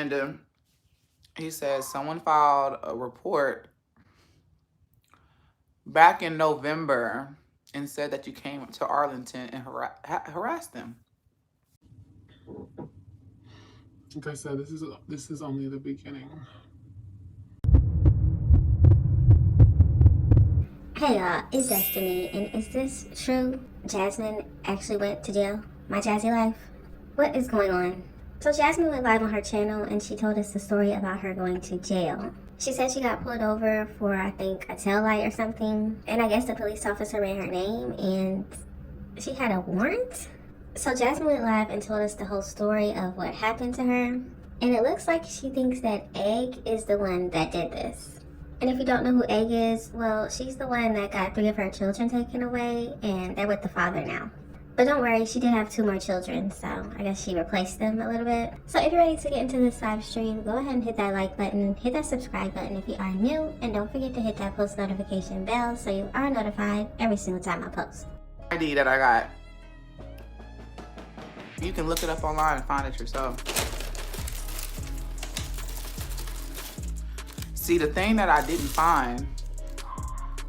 And he says someone filed a report back in November and said that you came to Arlington and harassed them. Like I said, this is only the beginning. Hey y'all, it's Destiny, and is this true? Jasmine actually went to jail? My Jazzy life? What is going on? So Jasmine went live on her channel and she told us the story about her going to jail. She said she got pulled over for, I think, a tail light or something, and I guess the police officer ran her name and she had a warrant? So Jasmine went live and told us the whole story of what happened to her, and it looks like she thinks that Egg is the one that did this. And if you don't know who Egg is, well, she's the one that got 3 of her children taken away, and they're with the father now. But don't worry, she did have 2 more children, so I guess she replaced them a little bit. So if you're ready to get into this live stream, go ahead and hit that like button, hit that subscribe button if you are new, and don't forget to hit that post notification bell so you are notified every single time I post. ID that I got. You can look it up online and find it yourself. See, the thing that I didn't find,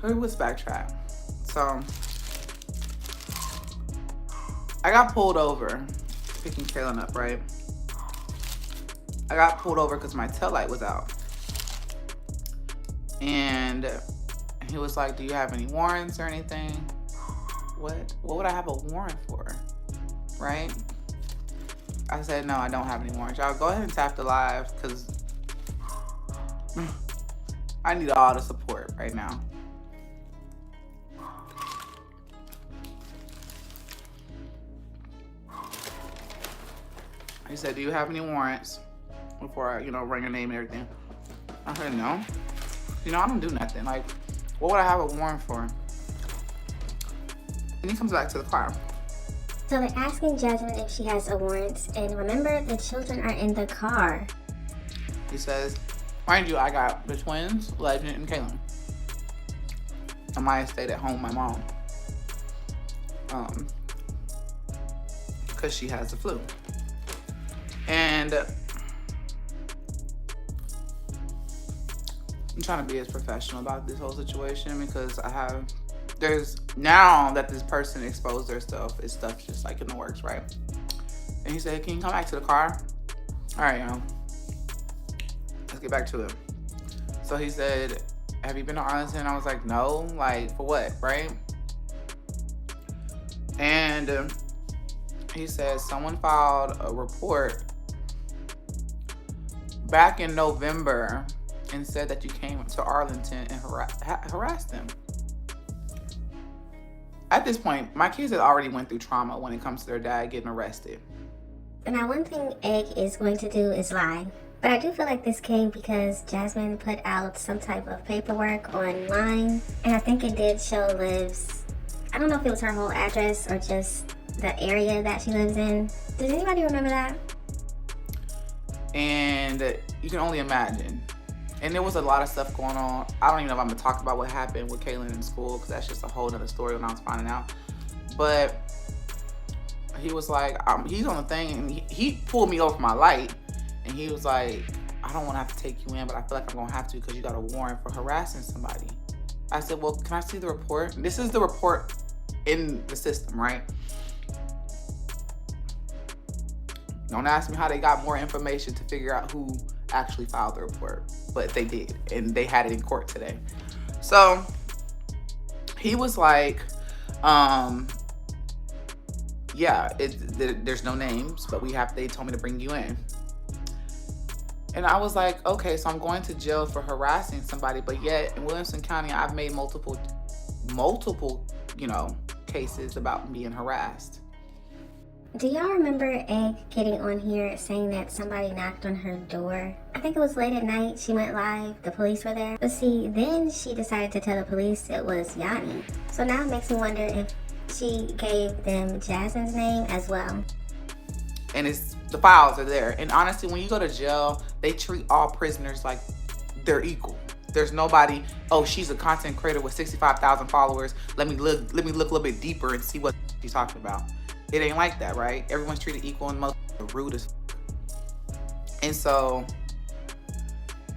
let's backtrack. So, I got pulled over, picking Kaylin up, right? I got pulled over because my taillight was out. And he was like, do you have any warrants or anything? What would I have a warrant for, right? I said, no, I don't have any warrants. Y'all go ahead and tap the live because I need all the support right now. He said, do you have any warrants? Before I, run your name and everything. I said, no. I don't do nothing. Like, what would I have a warrant for? And he comes back to the car. So they're asking Jasmine if she has a warrant, and remember, the children are in the car. He says, mind you, I got the twins, Legend and Kaylin. Amaya stayed at home with my mom. Because she has the flu. And I'm trying to be as professional about this whole situation because now that this person exposed their stuff, it's stuff just like in the works, right? And he said, can you come back to the car? All right, let's get back to it. So he said, have you been to Arlington? I was like, no. Like, for what, right? And he said someone filed a report back in November and said that you came to Arlington and harassed them. At this point, my kids had already went through trauma when it comes to their dad getting arrested. Now, one thing Egg is going to do is lie. But I do feel like this came because Jasmine put out some type of paperwork online. And I think it did show Liv's, I don't know if it was her whole address or just the area that she lives in. Does anybody remember that? And you can only imagine. And there was a lot of stuff going on. I don't even know if I'm gonna talk about what happened with Kaylin in school because that's just a whole nother story when I was finding out. But he was like, he's on the thing and he pulled me over my light and he was like, I don't wanna have to take you in, but I feel like I'm gonna have to because you got a warrant for harassing somebody. I said, well, can I see the report? And this is the report in the system, right? Don't ask me how they got more information to figure out who actually filed the report, but they did, and they had it in court today. So he was like, yeah, there's no names, but they told me to bring you in. And I was like, okay, so I'm going to jail for harassing somebody, but yet in Williamson County, I've made multiple, cases about being harassed. Do y'all remember Egg getting on here saying that somebody knocked on her door? I think it was late at night. She went live. The police were there. But see, then she decided to tell the police it was Yanni. So now it makes me wonder if she gave them Jasmine's name as well. And the files are there. And honestly, when you go to jail, they treat all prisoners like they're equal. There's nobody, oh, she's a content creator with 65,000 followers. Let me look a little bit deeper and see what she's talking about. It ain't like that, right? Everyone's treated equal and most rude as And so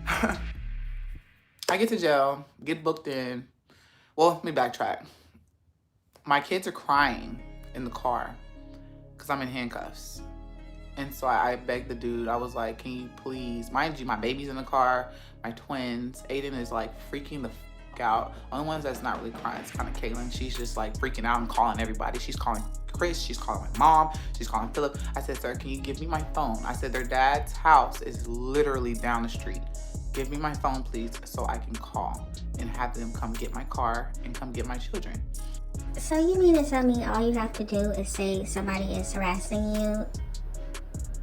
I get to jail, get booked in. Well, let me backtrack. My kids are crying in the car because I'm in handcuffs. And so I begged the dude. I was like, can you please, mind you, my baby's in the car, my twins. Aiden is like freaking the fuck out. Only ones that's not really crying is kind of Kaylin. She's just like freaking out and calling everybody. She's calling Chris, she's calling my mom, she's calling Philip. I said, sir, can you give me my phone? I said, their dad's house is literally down the street. Give me my phone, please, so I can call and have them come get my car and come get my children. So you mean to tell me all you have to do is say somebody is harassing you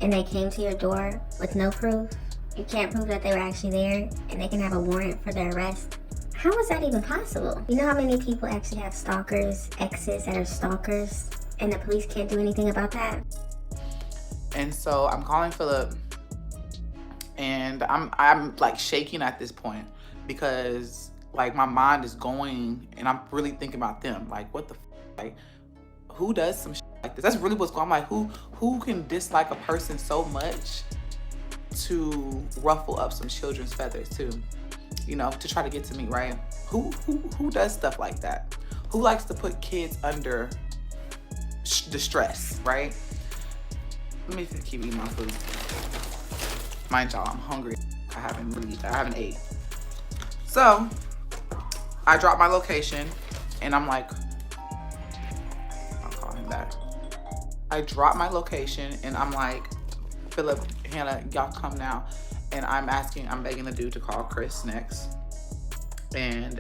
and they came to your door with no proof? You can't prove that they were actually there and they can have a warrant for their arrest? How is that even possible? You know how many people actually have stalkers, exes that are stalkers, and the police can't do anything about that? And so I'm calling Philip, and I'm like shaking at this point because like my mind is going and I'm really thinking about them. Like, what the like, who does some shit like this? That's really what's going on. I'm like, who can dislike a person so much to ruffle up some children's feathers too? You know, to try to get to me, right? Who does stuff like that? Who likes to put kids under distress, right? Let me keep eating my food. Mind y'all, I'm hungry. I haven't ate. So I dropped my location and I'm like, I'll call him back. I dropped my location and I'm like, Philip, Hannah, y'all come now. And I'm begging the dude to call Chris next. And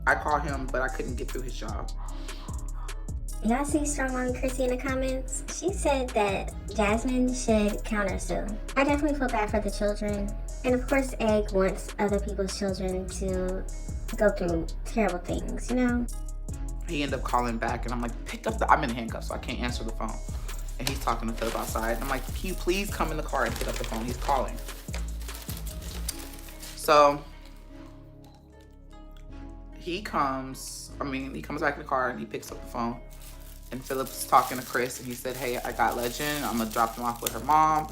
I called him, but I couldn't get through his job. Y'all see Strong on Chrissy in the comments? She said that Jasmine should countersue. I definitely feel bad for the children. And of course, Egg wants other people's children to go through terrible things, you know? He ended up calling back and I'm like, I'm in handcuffs, so I can't answer the phone. And he's talking to Philip outside. And I'm like, can you please come in the car and pick up the phone? He's calling. So he comes back in the car and he picks up the phone. And Philip's talking to Chris and he said, hey, I got Legend. I'm gonna drop them off with her mom.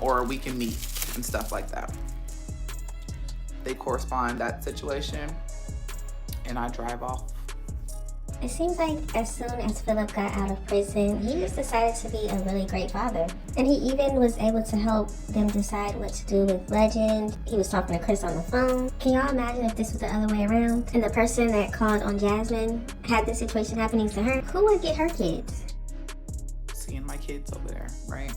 Or we can meet and stuff like that. They correspond that situation and I drive off. It seems like as soon as Philip got out of prison, he just decided to be a really great father. And he even was able to help them decide what to do with Legend. He was talking to Chris on the phone. Can y'all imagine if this was the other way around? And the person that called on Jasmine had this situation happening to her? Who would get her kids? Seeing my kids over there, right?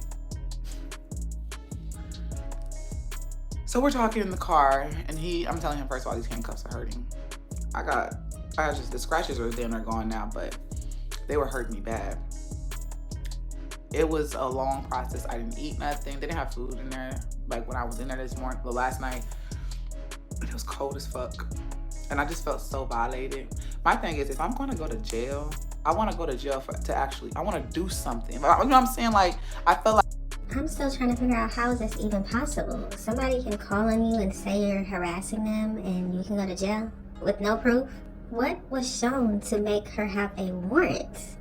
So we're talking in the car and I'm telling him, first of all, these handcuffs are hurting. The scratches are then are gone now, but they were hurting me bad. It was a long process. I didn't eat nothing. They didn't have food in there. Like when I was in there last night, it was cold as fuck. And I just felt so violated. My thing is, if I'm gonna go to jail, I wanna go to jail I wanna do something. You know what I'm saying? Like, I felt like, I'm still trying to figure out how is this even possible? Somebody can call on you and say you're harassing them and you can go to jail with no proof? What was shown to make her have a warrant?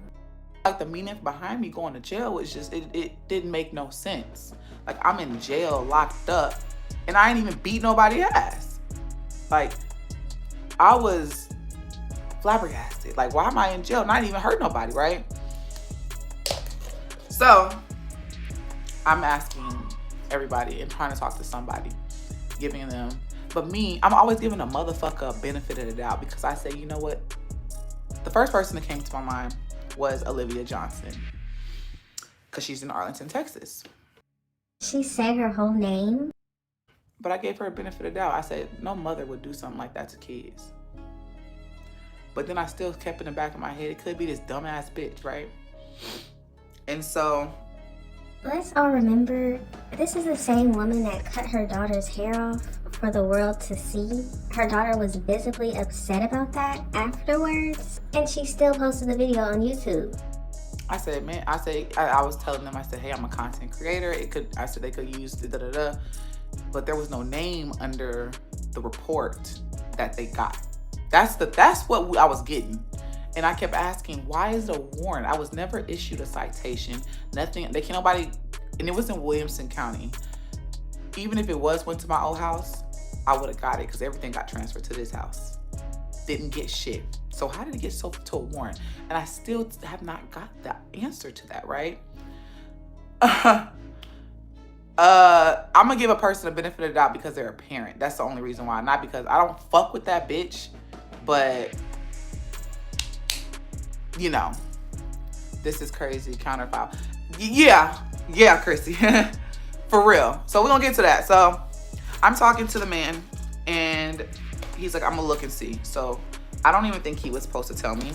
like the meaning behind me going to jail was just, it didn't make no sense. Like, I'm in jail, locked up, and I ain't even beat nobody ass. Like, I was flabbergasted. Like, why am I in jail? Not even hurt nobody, right? So, I'm asking everybody and trying to talk to somebody, giving them, but me, I'm always giving a motherfucker a benefit of the doubt because I say, you know what? The first person that came to my mind was Olivia Johnson because she's in Arlington, Texas. She said her whole name? But I gave her a benefit of the doubt. I said, no mother would do something like that to kids. But then I still kept in the back of my head, it could be this dumbass bitch, right? And so, let's all remember, this is the same woman that cut her daughter's hair off for the world to see. Her daughter was visibly upset about that afterwards, and she still posted the video on YouTube. I said, man, I was telling them, I said, hey, I'm a content creator. I said they could use the da-da-da, but there was no name under the report that they got. That's what I was getting. And I kept asking, why is there a warrant? I was never issued a citation, nothing. Nobody and it was in Williamson County. Even if it went to my old house, I would have got it because everything got transferred to this house. Didn't get shit. So how did it get sold to a warrant? And I still have not got the answer to that, right? I'm gonna give a person a benefit of the doubt because they're a parent. That's the only reason why. Not because I don't fuck with that bitch, but you know, this is crazy. Counterfile. Yeah, Chrissy. For real. So we're gonna get to that. So I'm talking to the man and he's like, I'm gonna look and see. So I don't even think he was supposed to tell me.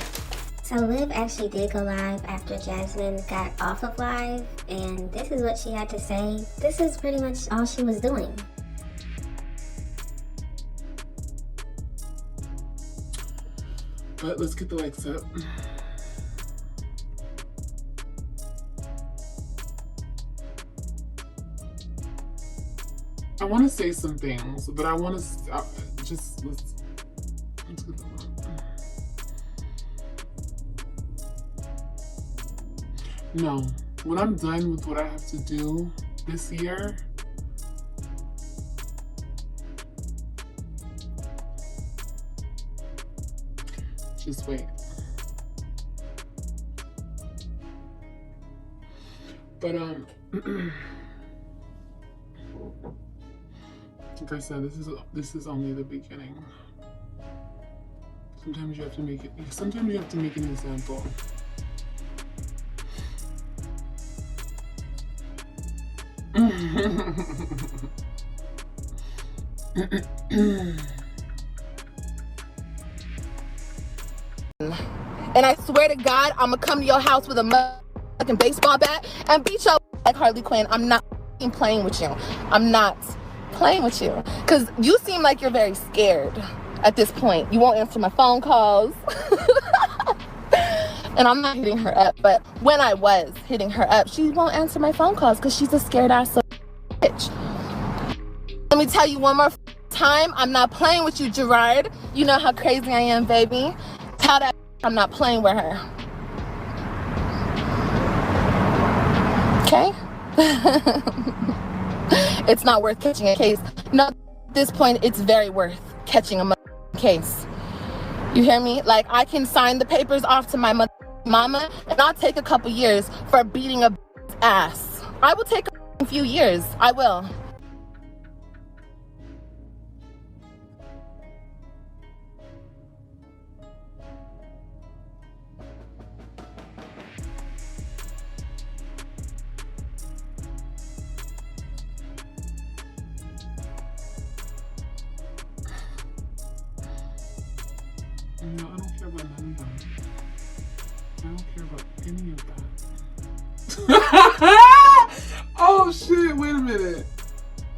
So Liv actually did go live after Jasmine got off of live, and this is what she had to say. This is pretty much all she was doing. But let's get the lights up. I want to say some things, but I want to let's get them up. No, when I'm done with what I have to do this year, just wait. But like I said, this is only the beginning. Sometimes you have to make an example. And I swear to God, I'm gonna come to your house with a motherfucking baseball bat and beat your like Harley Quinn. I'm not playing with you. I'm not playing with you. Because you seem like you're very scared at this point. You won't answer my phone calls. And I'm not hitting her up, but when I was hitting her up, she won't answer my phone calls because she's a scared ass bitch. Let me tell you one more time, I'm not playing with you, Gerard. You know how crazy I am, baby. Tell that I'm not playing with her. Okay? It's not worth catching a case. No, at this point, it's very worth catching a case. You hear me? Like, I can sign the papers off to my mama, and I'll take a couple years for beating a ass. I will take a few years. I will. No, I don't care about none of that. I don't care about any of that. Oh shit, wait a minute.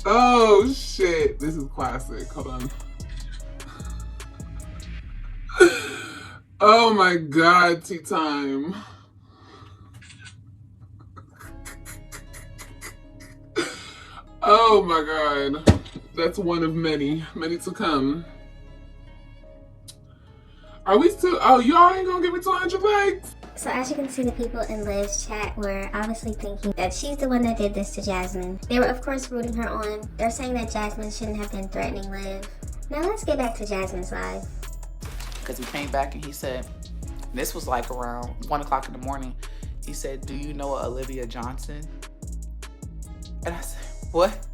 Oh shit, this is classic. Hold on. Oh my God, tea time. Oh my God. That's one of many to come. Are we still? Oh, y'all ain't gonna give me 200 likes? So as you can see, the people in Liv's chat were obviously thinking that she's the one that did this to Jasmine. They were of course rooting her on. They're saying that Jasmine shouldn't have been threatening Liv. Now let's get back to Jasmine's live. Because he came back and he said, this was like around 1 o'clock in the morning. He said, do you know Olivia Johnson? And I said, what?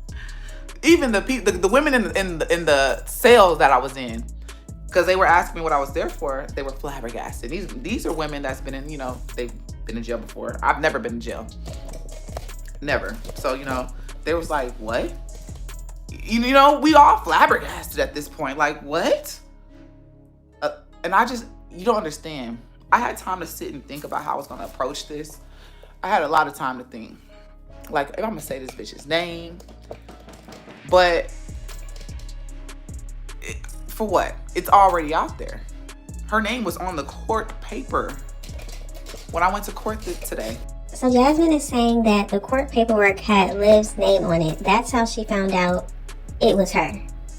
Even the women in the sales that I was in, because they were asking me what I was there for, they were flabbergasted. These are women that's been in, you know, they've been in jail before. I've never been in jail. Never. So, you know, they was like, what? You know, we all flabbergasted at this point. Like, what? And you don't understand. I had time to sit and think about how I was gonna approach this. I had a lot of time to think. Like, if I'm gonna say this bitch's name, but for what? It's already out there. Her name was on the court paper when I went to court today. So Jasmine is saying that the court paperwork had Liv's name on it. That's how she found out it was her.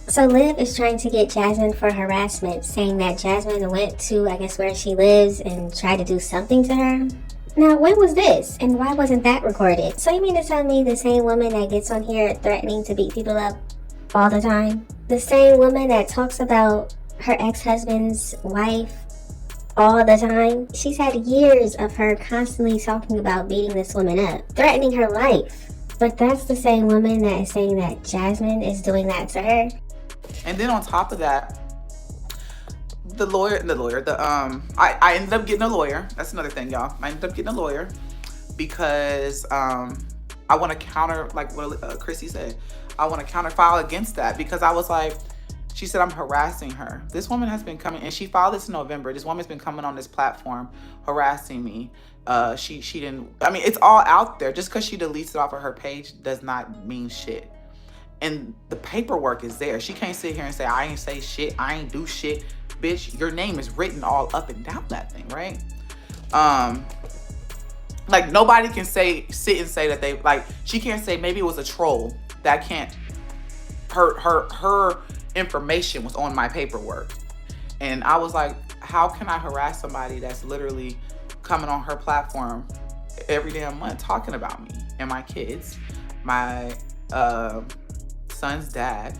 So Liv is trying to get Jasmine for harassment, saying that Jasmine went to, I guess, where she lives and tried to do something to her. Now, when was this? And why wasn't that recorded? So you mean to tell me the same woman that gets on here threatening to beat people up all the time? The same woman that talks about her ex-husband's wife all the time? She's had years of her constantly talking about beating this woman up, threatening her life. But that's the same woman that is saying that Jasmine is doing that to her. And then on top of that, I ended up getting a lawyer. That's another thing, y'all. I ended up getting a lawyer because I want to counter, like what Chrissy said, I want to counterfile against that, because I was like, she said I'm harassing her. This woman has been coming, and she filed this in November. This woman's been coming on this platform harassing me. She didn't, I mean, it's all out there. Just because she deletes it off of her page does not mean shit. And the paperwork is there. She can't sit here and say, I ain't say shit, I ain't do shit. Bitch, your name is written all up and down that thing, right? Like, nobody can sit and say that they, like, she can't say maybe it was a troll. That can't, her information was on my paperwork. And I was like, how can I harass somebody that's literally coming on her platform every damn month talking about me and my kids, my son's dad?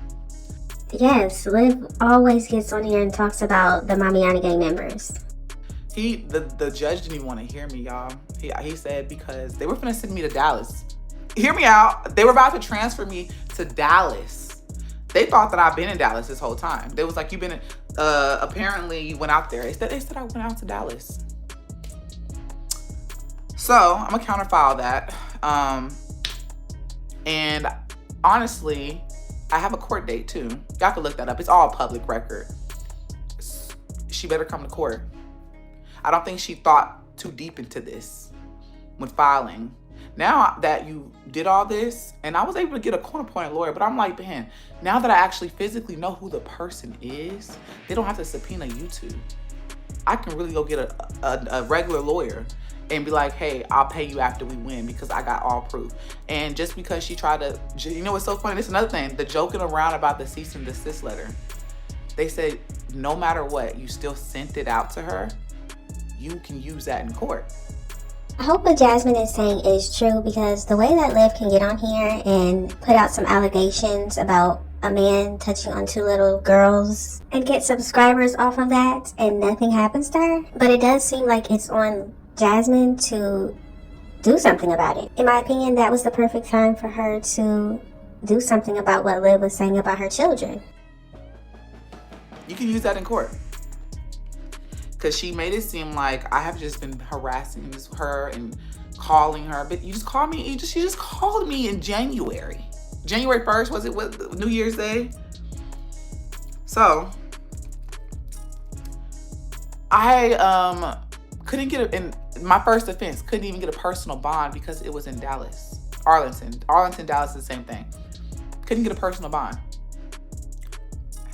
Yes, Liv always gets on here and talks about the Mamiana gang members. The judge didn't even want to hear me, y'all. He said because they were finna send me to Dallas. Hear me out. They were about to transfer me to Dallas. They thought that I've been in Dallas this whole time. They was like, you've been in, apparently you went out there. They said I went out to Dallas. So I'm gonna counterfile that. And honestly, I have a court date too. Y'all can look that up. It's all public record. She better come to court. I don't think she thought too deep into this when filing. Now that you did all this, and I was able to get a court-appointed lawyer, but I'm like, man, now that I actually physically know who the person is, they don't have to subpoena YouTube. I can really go get a regular lawyer and be like, hey, I'll pay you after we win because I got all proof. And just because she tried to, you know what's so funny? This is another thing, the joking around about the cease and desist letter. They said, no matter what, you still sent it out to her, you can use that in court. I hope what Jasmine is saying is true, because the way that Liv can get on here and put out some allegations about a man touching on 2 little girls and get subscribers off of that and nothing happens to her. But it does seem like it's on Jasmine to do something about it. In my opinion, that was the perfect time for her to do something about what Liv was saying about her children. You can use that in court. Because she made it seem like I have just been harassing her and calling her. But you just called me, she just called me in January. January 1st, was it what, New Year's Day? So, I couldn't get in my first offense, couldn't even get a personal bond because it was in Dallas. Arlington, Dallas is the same thing. Couldn't get a personal bond.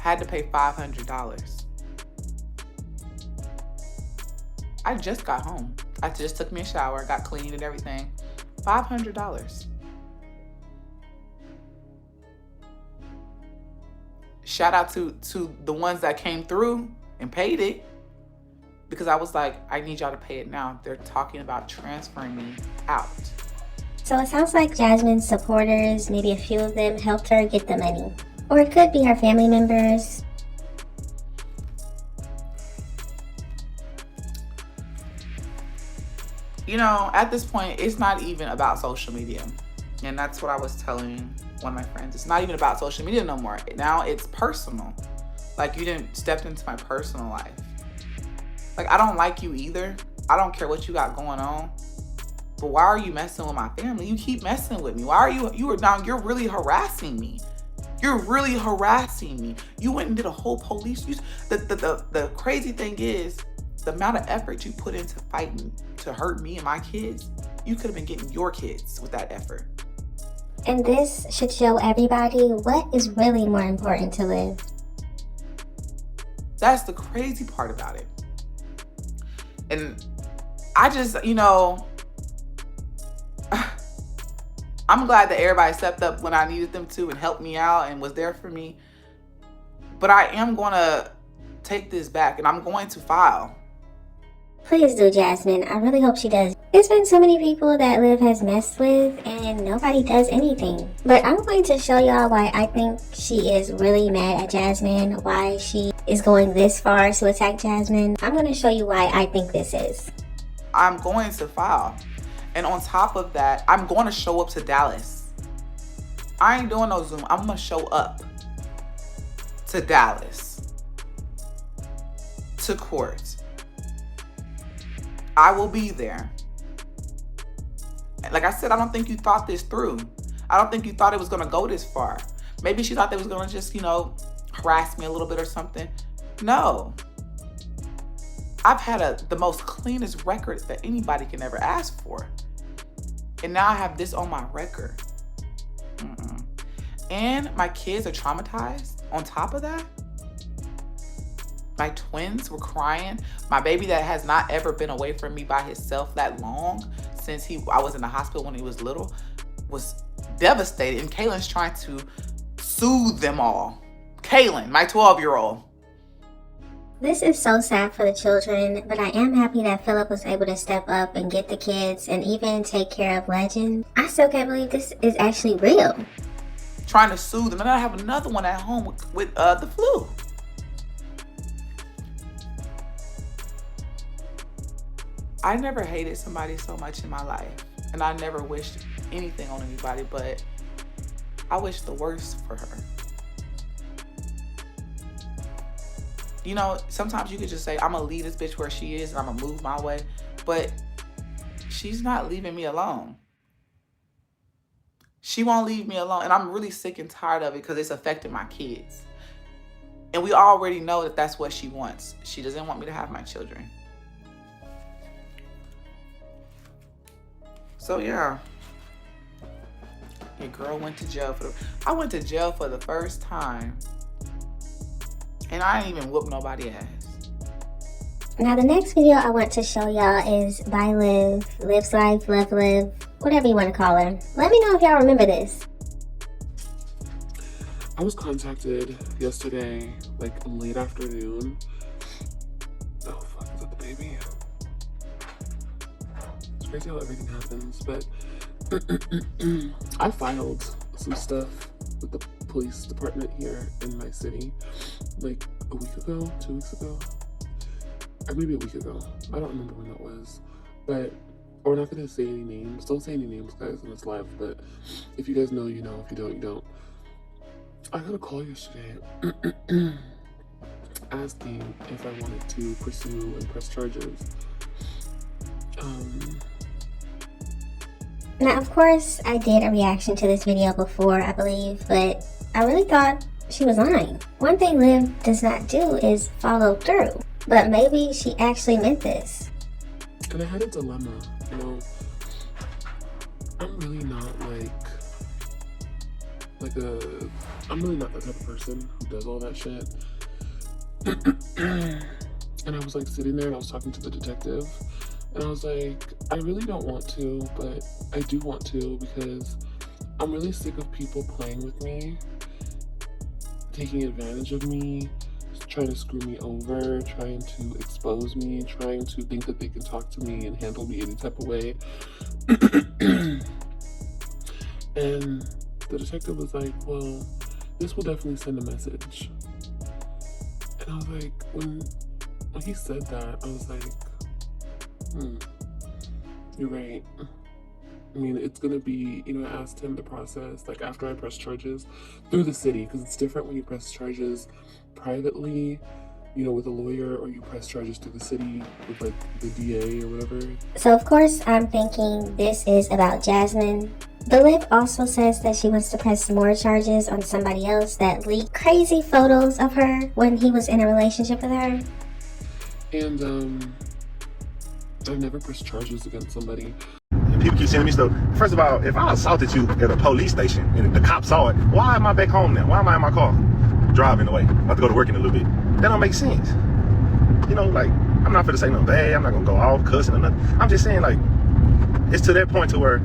Had to pay $500. I just got home. I just took me a shower, got cleaned and everything. $500. Shout out to the ones that came through and paid it, because I was like, I need y'all to pay it now. They're talking about transferring me out. So it sounds like Jasmine's supporters, maybe a few of them, helped her get the money. Or it could be her family members. You know, at this point, it's not even about social media. And that's what I was telling one of my friends. It's not even about social media no more. Now it's personal. Like, you didn't step into my personal life. Like, I don't like you either. I don't care what you got going on. But why are you messing with my family? You keep messing with me. Why are you're really harassing me. You're really harassing me. You went and did a whole police. The crazy thing is, the amount of effort you put into fighting to hurt me and my kids, you could have been getting your kids with that effort. And this should show everybody what is really more important to Liv. That's the crazy part about it. And I just, you know, I'm glad that everybody stepped up when I needed them to and helped me out and was there for me. But I am going to take this back and I'm going to file. Please do, Jasmine. I really hope she does. There's been so many people that Liv has messed with and nobody does anything. But I'm going to show y'all why I think she is really mad at Jasmine, why she is going this far to attack Jasmine. I'm going to show you why I think this is. I'm going to file. And on top of that, I'm going to show up to Dallas. I ain't doing no Zoom. I'm going to show up to Dallas, to court. I will be there. Like I said, I don't think you thought this through. I don't think you thought it was going to go this far. Maybe she thought they was going to just, harass me a little bit or something. No. I've had the most cleanest record that anybody can ever ask for. And now I have this on my record. And my kids are traumatized on top of that. My twins were crying. My baby that has not ever been away from me by himself that long, since I was in the hospital when he was little, was devastated. And Kaylin's trying to soothe them all. Kaylin, my 12-year-old. This is so sad for the children, but I am happy that Philip was able to step up and get the kids and even take care of Legend. I still can't believe this is actually real. Trying to soothe them. And I have another one at home with the flu. I never hated somebody so much in my life. And I never wished anything on anybody, but I wish the worst for her. Sometimes you could just say, I'm gonna leave this bitch where she is and I'm gonna move my way. But she's not leaving me alone. She won't leave me alone. And I'm really sick and tired of it because it's affecting my kids. And we already know that that's what she wants. She doesn't want me to have my children. So yeah. Your girl went to jail I went to jail for the first time. And I ain't even whoop nobody ass. Now the next video I want to show y'all is by Liv. Liv's Life, Love Liv, whatever you want to call her. Let me know if y'all remember this. I was contacted yesterday, like late afternoon. Oh fuck, is that the baby? It's crazy how everything happens, but I filed some stuff with the police department here in my city like a week ago, 2 weeks ago, or maybe a week ago. I don't remember when that was, but we're not gonna say any names. Don't say any names, guys, in this live, but if you guys know, you know. If you don't, you don't. I got a call yesterday asking if I wanted to pursue and press charges. Now, of course, I did a reaction to this video before, I believe, but I really thought she was lying. One thing Liv does not do is follow through, but maybe she actually meant this. And I had a dilemma, I'm really not I'm really not that type of person who does all that shit. And I was like sitting there and I was talking to the detective. And I was like, I really don't want to, but I do want to because I'm really sick of people playing with me, taking advantage of me, trying to screw me over, trying to expose me, trying to think that they can talk to me and handle me any type of way. And the detective was like, well, this will definitely send a message. And I was like, when he said that, I was like, you're right. I mean, it's gonna be, I asked him the process, like after I press charges through the city, because it's different when you press charges privately, with a lawyer, or you press charges through the city with like the DA or whatever. So of course I'm thinking this is about Jasmine. But Liv also says that she wants to press more charges on somebody else that leaked crazy photos of her when he was in a relationship with her. And I've never pressed charges against somebody. People keep sending me stuff. First of all, if I assaulted you at a police station and the cops saw it, why am I back home now? Why am I in my car? Driving away. I'm about to go to work in a little bit. That don't make sense. I'm not gonna say nothing bad. I'm not gonna go off cussing or nothing. I'm just saying, it's to that point to where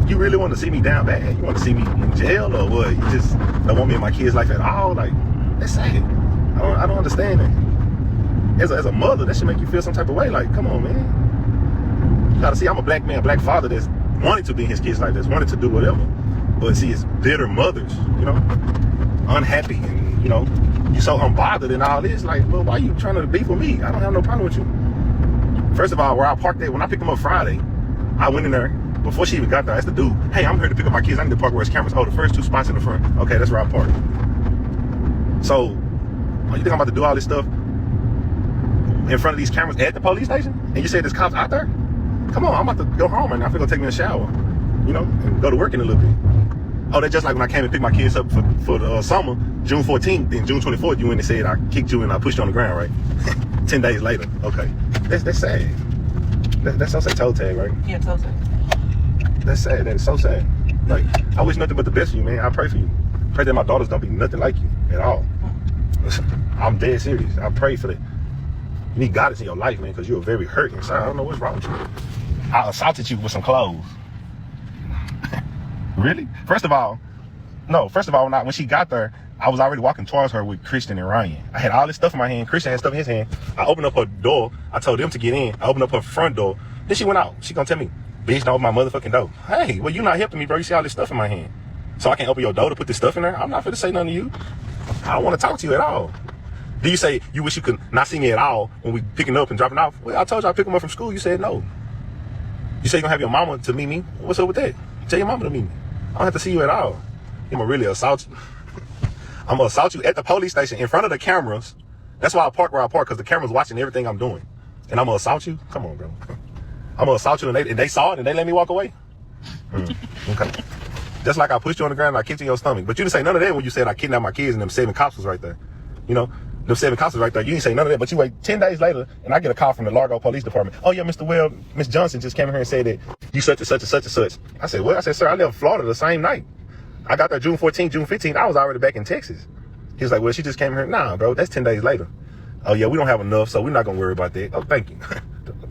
you really want to see me down bad. You want to see me in jail or what? You just don't want me in my kids' life at all? That's sad. I don't understand that. As a mother, that should make you feel some type of way. Come on, man. gotta see, I'm a black man, black father that's wanted to be in his kids' life, that's wanted to do whatever. But see, it's bitter mothers, you know, unhappy, and you know, you so unbothered and all this. Like, well, why you trying to beef with me? I don't have no problem with you. First of all, where I parked at, when I picked them up Friday, I went in there before she even got there. I asked the dude, "Hey, I'm here to pick up my kids. I need to park where there's cameras." Oh, the first 2 spots in the front. Okay, that's where I parked. So, you think I'm about to do all this stuff in front of these cameras at the police station? And you say there's cops out there? Come on, I'm about to go home right now. I'm gonna go take me a shower, you know, and go to work in a little bit. Oh, that's just like when I came and picked my kids up for the summer, June 14th, then June 24th, you went and said I kicked you and I pushed you on the ground, right? 10 days later. Okay. That's sad. That's so sad. Toe tag, right? Yeah, toe tag. That's sad. That is so sad. Like, I wish nothing but the best for you, man. I pray for you. Pray that my daughters don't be nothing like you at all. I'm dead serious. I pray for that. You need guidance in your life, man, because you're very hurt inside. I don't know what's wrong with you. I assaulted you with some clothes. Really? First of all, when she got there, I was already walking towards her with Christian and Ryan. I had all this stuff in my hand. Christian had stuff in his hand. I opened up her door. I told them to get in. I opened up her front door. Then she went out. She gonna tell me, "Bitch, don't open my motherfucking door." Hey, well, you're not helping me, bro. You see all this stuff in my hand. So I can't open your door to put this stuff in there? I'm not finna say nothing to you. I don't want to talk to you at all. Do you say you wish you could not see me at all when we picking up and dropping off? Well, I told you I pick them up from school. You said no. You say you're gonna have your mama to meet me? What's up with that? Tell your mama to meet me. I don't have to see you at all. I'm gonna really assault you. I'm gonna assault you at the police station in front of the cameras. That's why I park where I park, because the camera's watching everything I'm doing. And I'm gonna assault you? Come on, bro. I'm gonna assault you and they saw it and they let me walk away? Okay. Just like I pushed you on the ground and I kicked you in your stomach. But you didn't say none of that when you said I kidnapped my kids and them 7 cops was right there. You know? Them 7 cops was right there. You didn't say none of that, but you wait 10 days later and I get a call from the Largo Police Department. "Oh yeah, Mr. Well, Miss Johnson just came here and said that you such and such and such and such." I said, "What?" I said, "Sir, I left Florida the same night. I got there June 14th, June 15th. I was already back in Texas." He was like, "Well, she just came here." Nah, bro, that's 10 days later. "Oh yeah, we don't have enough, so we're not gonna worry about that." Oh, thank you.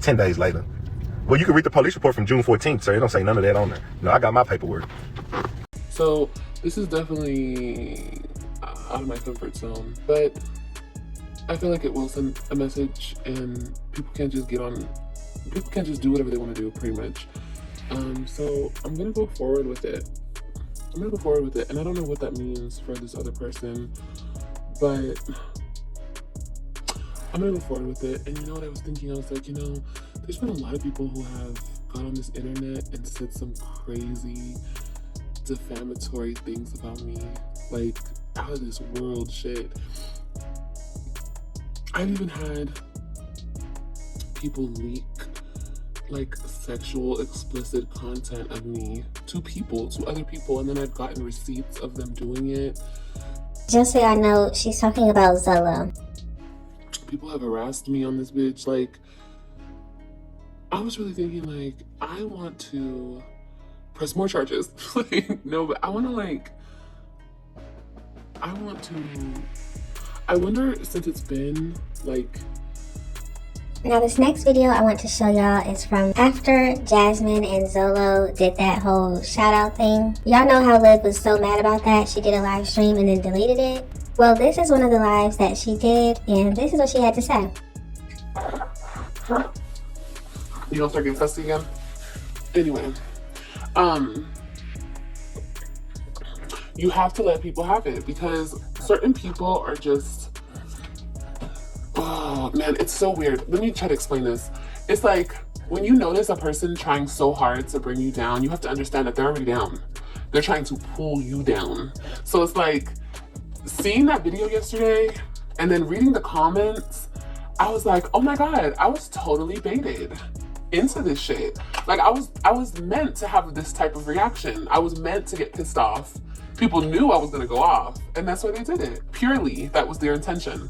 10 days later. Well, you can read the police report from June 14th, sir. It don't say none of that on there. No, I got my paperwork. So this is definitely out of my comfort zone, but I feel like it will send a message, and people can't just do whatever they want to do, pretty much. So I'm gonna go forward with it. And I don't know what that means for this other person, but I'm gonna go forward with it. And you know what I was thinking? I was like, you know, there's been a lot of people who have gone on this internet and said some crazy defamatory things about me, like out of this world shit. I've even had people leak like sexual explicit content of me to other people, and then I've gotten receipts of them doing it. Just so I know, she's talking about Zolo. People have harassed me on this bitch. Like, I was really thinking, like, I want to press more charges. Like, no, but I wonder, since it's been like, now this next video I want to show y'all is from after Jasmine and Zolo did that whole shout out thing. Y'all know how Liv was so mad about that. She did a live stream and then deleted it. Well, this is one of the lives that she did, and this is what she had to say. You don't start getting fussy again? Anyway, you have to let people have it, because certain people are just, oh man, it's so weird. Let me try to explain this. It's like, when you notice a person trying so hard to bring you down, you have to understand that they're already down. They're trying to pull you down. So it's like, seeing that video yesterday and then reading the comments, I was like, oh my God, I was totally baited into this shit. Like, I was meant to have this type of reaction. I was meant to get pissed off. People knew I was gonna go off, and that's why they did it. Purely, that was their intention.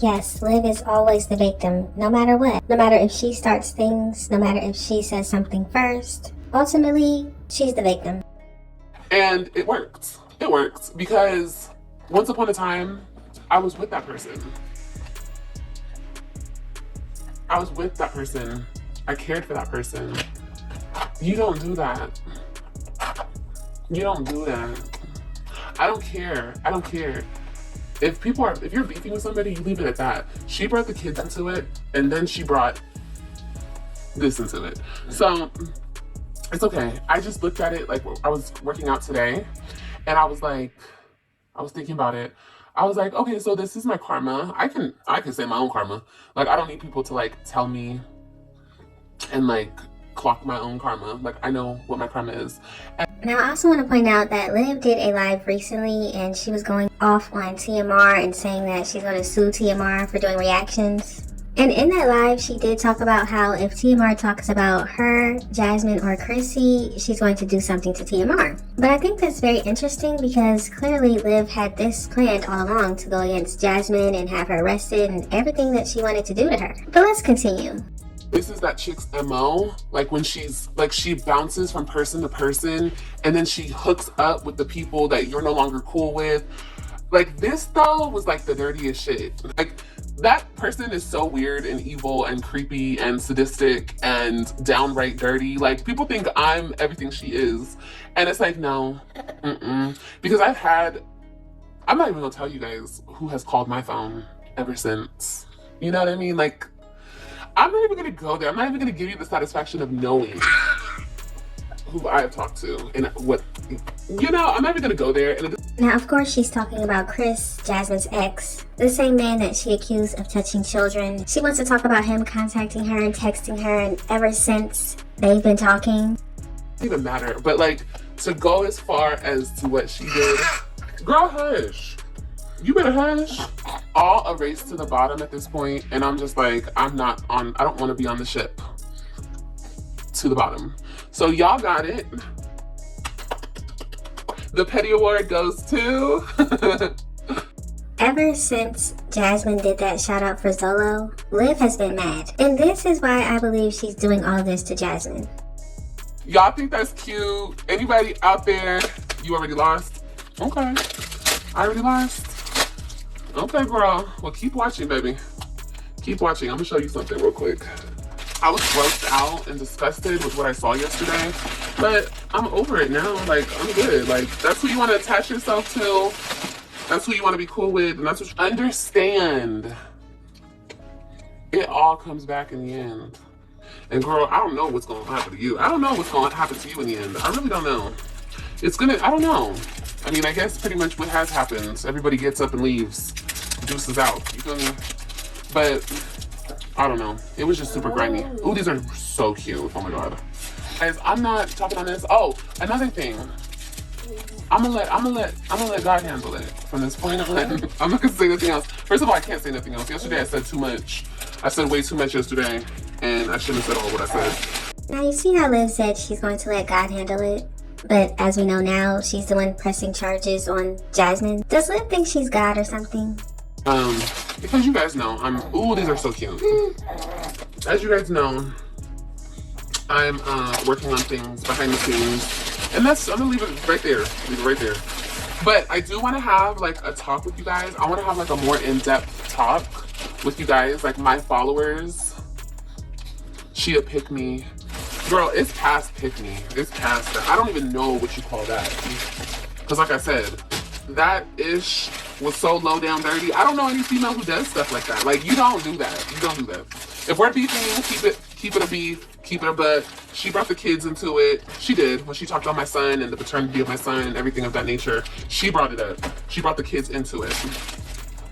Yes, Liv is always the victim, no matter what. No matter if she starts things, no matter if she says something first. Ultimately, she's the victim. And it worked. It worked, because once upon a time, I was with that person. I cared for that person. You don't do that. You don't do that. I don't care. If you're beefing with somebody, you leave it at that. She brought the kids into it, and then she brought listen to it. So it's okay. I just looked at it like I was working out today, and I was thinking about it. I was like, okay, so this is my karma. I can say my own karma. Like, I don't need people to like tell me and like clock my own karma. Like, I know what my karma is. Now, I also want to point out that Liv did a live recently, and she was going off on TMR and saying that she's going to sue TMR for doing reactions. And in that live, she did talk about how if TMR talks about her, Jasmine, or Chrissy, she's going to do something to TMR. But I think that's very interesting because clearly Liv had this planned all along to go against Jasmine and have her arrested and everything that she wanted to do to her. But let's continue. This is that chick's MO, like when she's like, she bounces from person to person and then she hooks up with the people that you're no longer cool with. Like, this though was like the dirtiest shit. Like, that person is so weird and evil and creepy and sadistic and downright dirty. Like, people think I'm everything she is. And it's like, no, because I'm not even gonna tell you guys who has called my phone ever since. You know what I mean? Like, I'm not even gonna go there. I'm not even gonna give you the satisfaction of knowing who I have talked to and what, you know, I'm not even gonna go there. And now, of course, she's talking about Chris, Jasmine's ex, the same man that she accused of touching children. She wants to talk about him contacting her and texting her, and ever since they've been talking. It doesn't even matter, but like, to go as far as to what she did, girl, hush. You better hush. All a race to the bottom at this point, and I'm just like, I don't want to be on the ship to the bottom. So y'all got it. The Petty Award goes to... Ever since Jasmine did that shout out for Zolo, Liv has been mad. And this is why I believe she's doing all this to Jasmine. Y'all think that's cute? Anybody out there, you already lost? Okay. I already lost? Okay, girl. Well, keep watching, baby. Keep watching. I'm gonna show you something real quick. I was grossed out and disgusted with what I saw yesterday, but I'm over it now. Like, I'm good. Like, that's who you want to attach yourself to. That's who you want to be cool with, and that's what you understand. It all comes back in the end. And girl, I don't know what's going to happen to you. I don't know what's going to happen to you in the end. I really don't know. I don't know. I mean, I guess pretty much what has happened. Everybody gets up and leaves. Deuces out. You feel me? But I don't know. It was just super grimy. Ooh, these are so cute. Oh my god. Guys, I'm not talking on this. Oh, another thing. I'm gonna let God handle it from this point on. I'm not gonna say nothing else. First of all, I can't say nothing else. Yesterday I said too much. I said way too much yesterday, and I shouldn't have said all what I said. Now, you see how Liv said she's going to let God handle it? But as we know now, she's the one pressing charges on Jasmine. Does Liv think she's God or something? Because you guys know, ooh, these are so cute. As you guys know, I'm working on things behind the scenes, and I'm gonna leave it right there. Leave it right there. But I do want to have like a talk with you guys. I want to have like a more in-depth talk with you guys, like my followers. She a pick me. Girl, it's past pick me. It's past that. I don't even know what you call that. Because like I said, that ish was so low down dirty. I don't know any female who does stuff like that. Like, you don't do that. You don't do that. If we're beefing, keep it a beef, keep it a butt. She brought the kids into it. She did. When she talked about my son and the paternity of my son and everything of that nature, she brought it up. She brought the kids into it.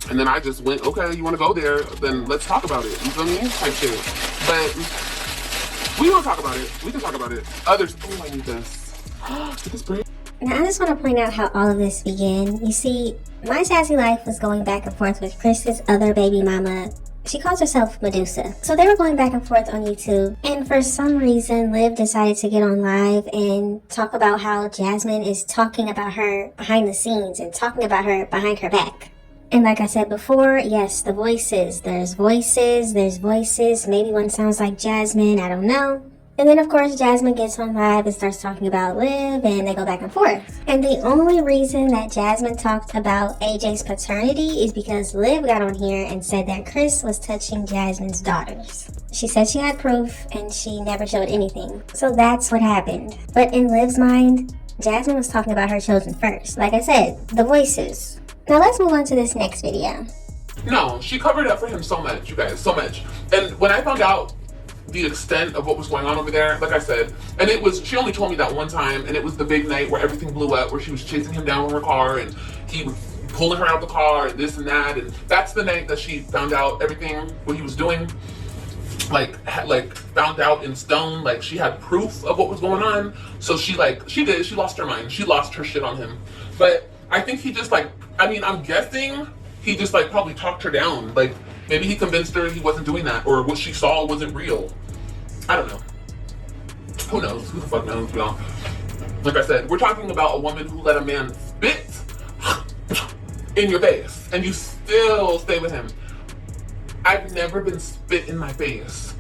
And then I just went, okay, you want to go there? Then let's talk about it. You feel me? Type shit. But we won't talk about it. We can talk about it. Others, oh, I need this. Get this break. Now, I just want to point out how all of this began. You see, my Jazzy life was going back and forth with Chris's other baby mama. She calls herself Medusa. So they were going back and forth on YouTube. And for some reason, Liv decided to get on live and talk about how Jasmine is talking about her behind the scenes and talking about her behind her back. And like I said before, yes, the voices. There's voices. Maybe one sounds like Jasmine. I don't know. And then, of course, Jasmine gets on live and starts talking about Liv, and they go back and forth. And the only reason that Jasmine talked about AJ's paternity is because Liv got on here and said that Chris was touching Jasmine's daughters. She said she had proof, and she never showed anything. So that's what happened. But in Liv's mind, Jasmine was talking about her children first. Like I said, the voices. Now let's move on to this next video. No, she covered up for him so much, you guys, so much. And when I found out the extent of what was going on over there. Like I said, and it was, she only told me that one time, and it was the big night where everything blew up, where she was chasing him down with her car, and he was pulling her out of the car, and this and that, and that's the night that she found out everything, what he was doing. Like found out in stone, like she had proof of what was going on. So she lost her mind. She lost her shit on him. But I think he just I'm guessing he just probably talked her down. Like maybe he convinced her he wasn't doing that, or what she saw wasn't real. I don't know. Who knows? Who the fuck knows, y'all? Like I said, we're talking about a woman who let a man spit in your face and you still stay with him. I've never been spit in my face.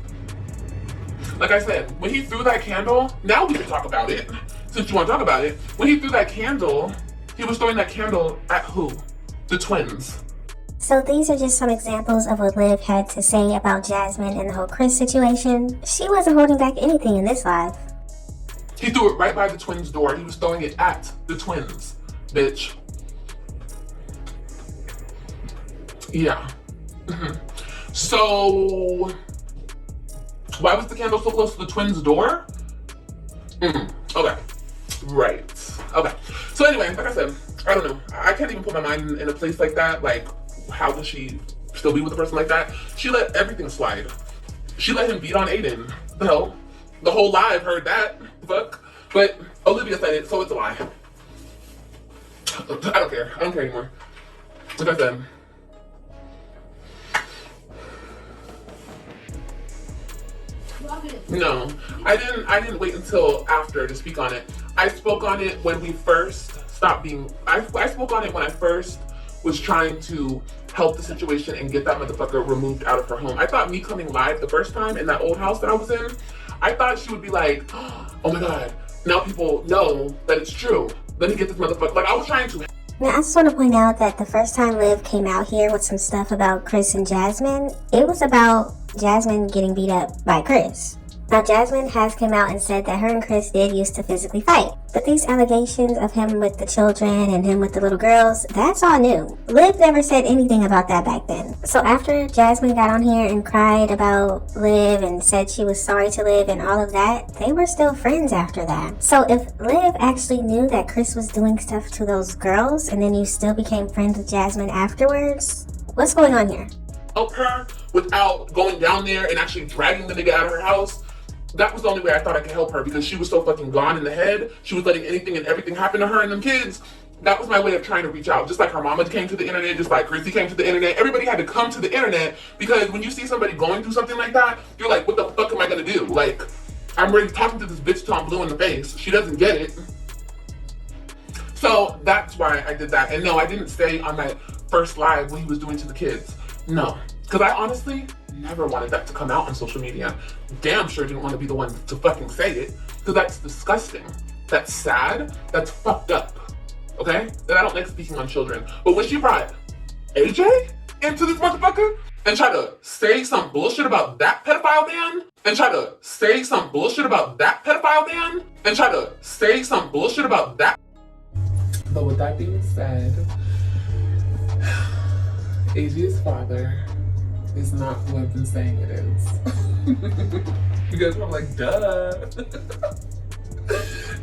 Like I said, when he threw that candle, now we can talk about it, since you want to talk about it. When he threw that candle, he was throwing that candle at who? The twins. So these are just some examples of what Liv had to say about Jasmine and the whole Chris situation. She wasn't holding back anything in this live. He threw it right by the twins' door. He was throwing it at the twins, bitch. Yeah. So, why was the candle so close to the twins' door? Okay. Right. Okay. So anyway, like I said, I don't know. I can't even put my mind in a place like that. Like, how does she still be with a person like that? She let everything slide. She let him beat on Aiden. The hell? The whole live heard that. Fuck. But Olivia said it, so it's a lie. I don't care. I don't care anymore. Like I said. No, I didn't wait until after to speak on it. I spoke on it when we first stopped being, I spoke on it when I first was trying to help the situation and get that motherfucker removed out of her home. I thought me coming live the first time in that old house that I was in, I thought she would be like, oh my God, now people know that it's true. Let me get this motherfucker. Like I was trying to. Now, I just want to point out that the first time Liv came out here with some stuff about Chris and Jasmine, it was about Jasmine getting beat up by Chris. Now, Jasmine has come out and said that her and Chris did used to physically fight. But these allegations of him with the children and him with the little girls, that's all new. Liv never said anything about that back then. So after Jasmine got on here and cried about Liv and said she was sorry to Liv and all of that, they were still friends after that. So if Liv actually knew that Chris was doing stuff to those girls and then you still became friends with Jasmine afterwards, what's going on here? Help her without going down there and actually dragging the nigga out of her house. That was the only way I thought I could help her, because she was so fucking gone in the head. She was letting anything and everything happen to her and them kids. That was my way of trying to reach out. Just like her mama came to the internet, just like Chrissy came to the internet. Everybody had to come to the internet, because when you see somebody going through something like that, you're like, what the fuck am I gonna do? Like, I'm ready talking to this bitch till I'm blue in the face. She doesn't get it. So that's why I did that. And no, I didn't say on my first live what he was doing to the kids. No, because I honestly never wanted that to come out on social media. Damn sure didn't want to be the one to fucking say it, because that's disgusting. That's sad. That's fucked up. Okay? And I don't like speaking on children. But when she brought AJ into this motherfucker and tried to say some bullshit about that pedophile man, and tried to say some bullshit about that pedophile man, and tried to say some bullshit about that. But with that being said, AJ's father is not who I've been saying it is. You guys were like, duh.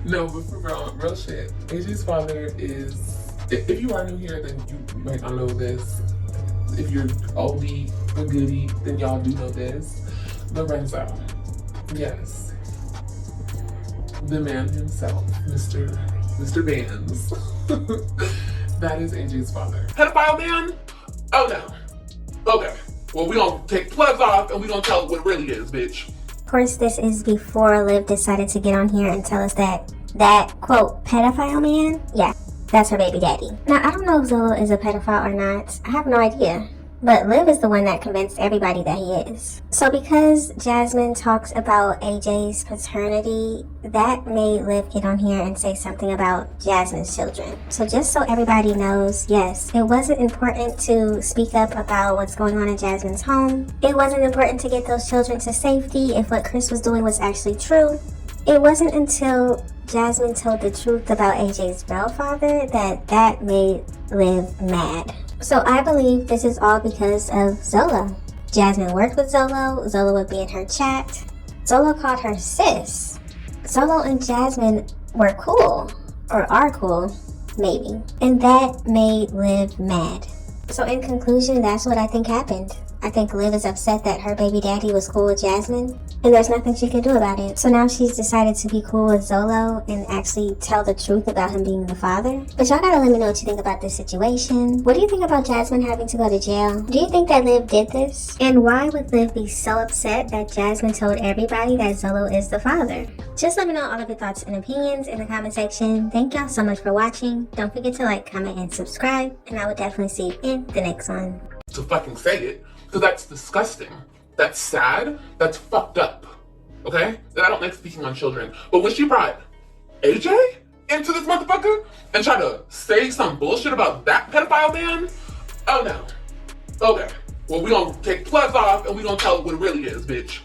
No, but for real shit. AJ's father is, if you are new here, then you might not know this. If you're oldie or goodie, then y'all do know this. Lorenzo. Yes. The man himself, Mr. Vans. That is AJ's father. Pedophile man? Oh no. Okay. Well, we gonna take plugs off and we gonna tell it what it really is, bitch. Of course, this is before Liv decided to get on here and tell us that quote, pedophile man, yeah, that's her baby daddy. Now, I don't know if Zolo is a pedophile or not. I have no idea. But Liv is the one that convinced everybody that he is. So because Jasmine talks about AJ's paternity, that made Liv get on here and say something about Jasmine's children. So just so everybody knows, yes, it wasn't important to speak up about what's going on in Jasmine's home. It wasn't important to get those children to safety if what Chris was doing was actually true. It wasn't until Jasmine told the truth about AJ's real father that made Liv mad. So I believe this is all because of Zolo. Jasmine worked with Zolo. Zolo would be in her chat. Zolo called her sis. Zolo and Jasmine were cool, or are cool, maybe. And that made Liv mad. So in conclusion, that's what I think happened. I think Liv is upset that her baby daddy was cool with Jasmine, and there's nothing she can do about it. So now she's decided to be cool with Zolo and actually tell the truth about him being the father. But y'all gotta let me know what you think about this situation. What do you think about Jasmine having to go to jail? Do you think that Liv did this? And why would Liv be so upset that Jasmine told everybody that Zolo is the father? Just let me know all of your thoughts and opinions in the comment section. Thank y'all so much for watching. Don't forget to like, comment, and subscribe, and I will definitely see you in the next one. To fucking say it, because that's disgusting. That's sad. That's fucked up. Okay? And I don't like speaking on children. But when she brought AJ into this motherfucker and tried to say some bullshit about that pedophile man, oh no. Okay. Well, we gonna take plus off and we gonna tell it what it really is, bitch.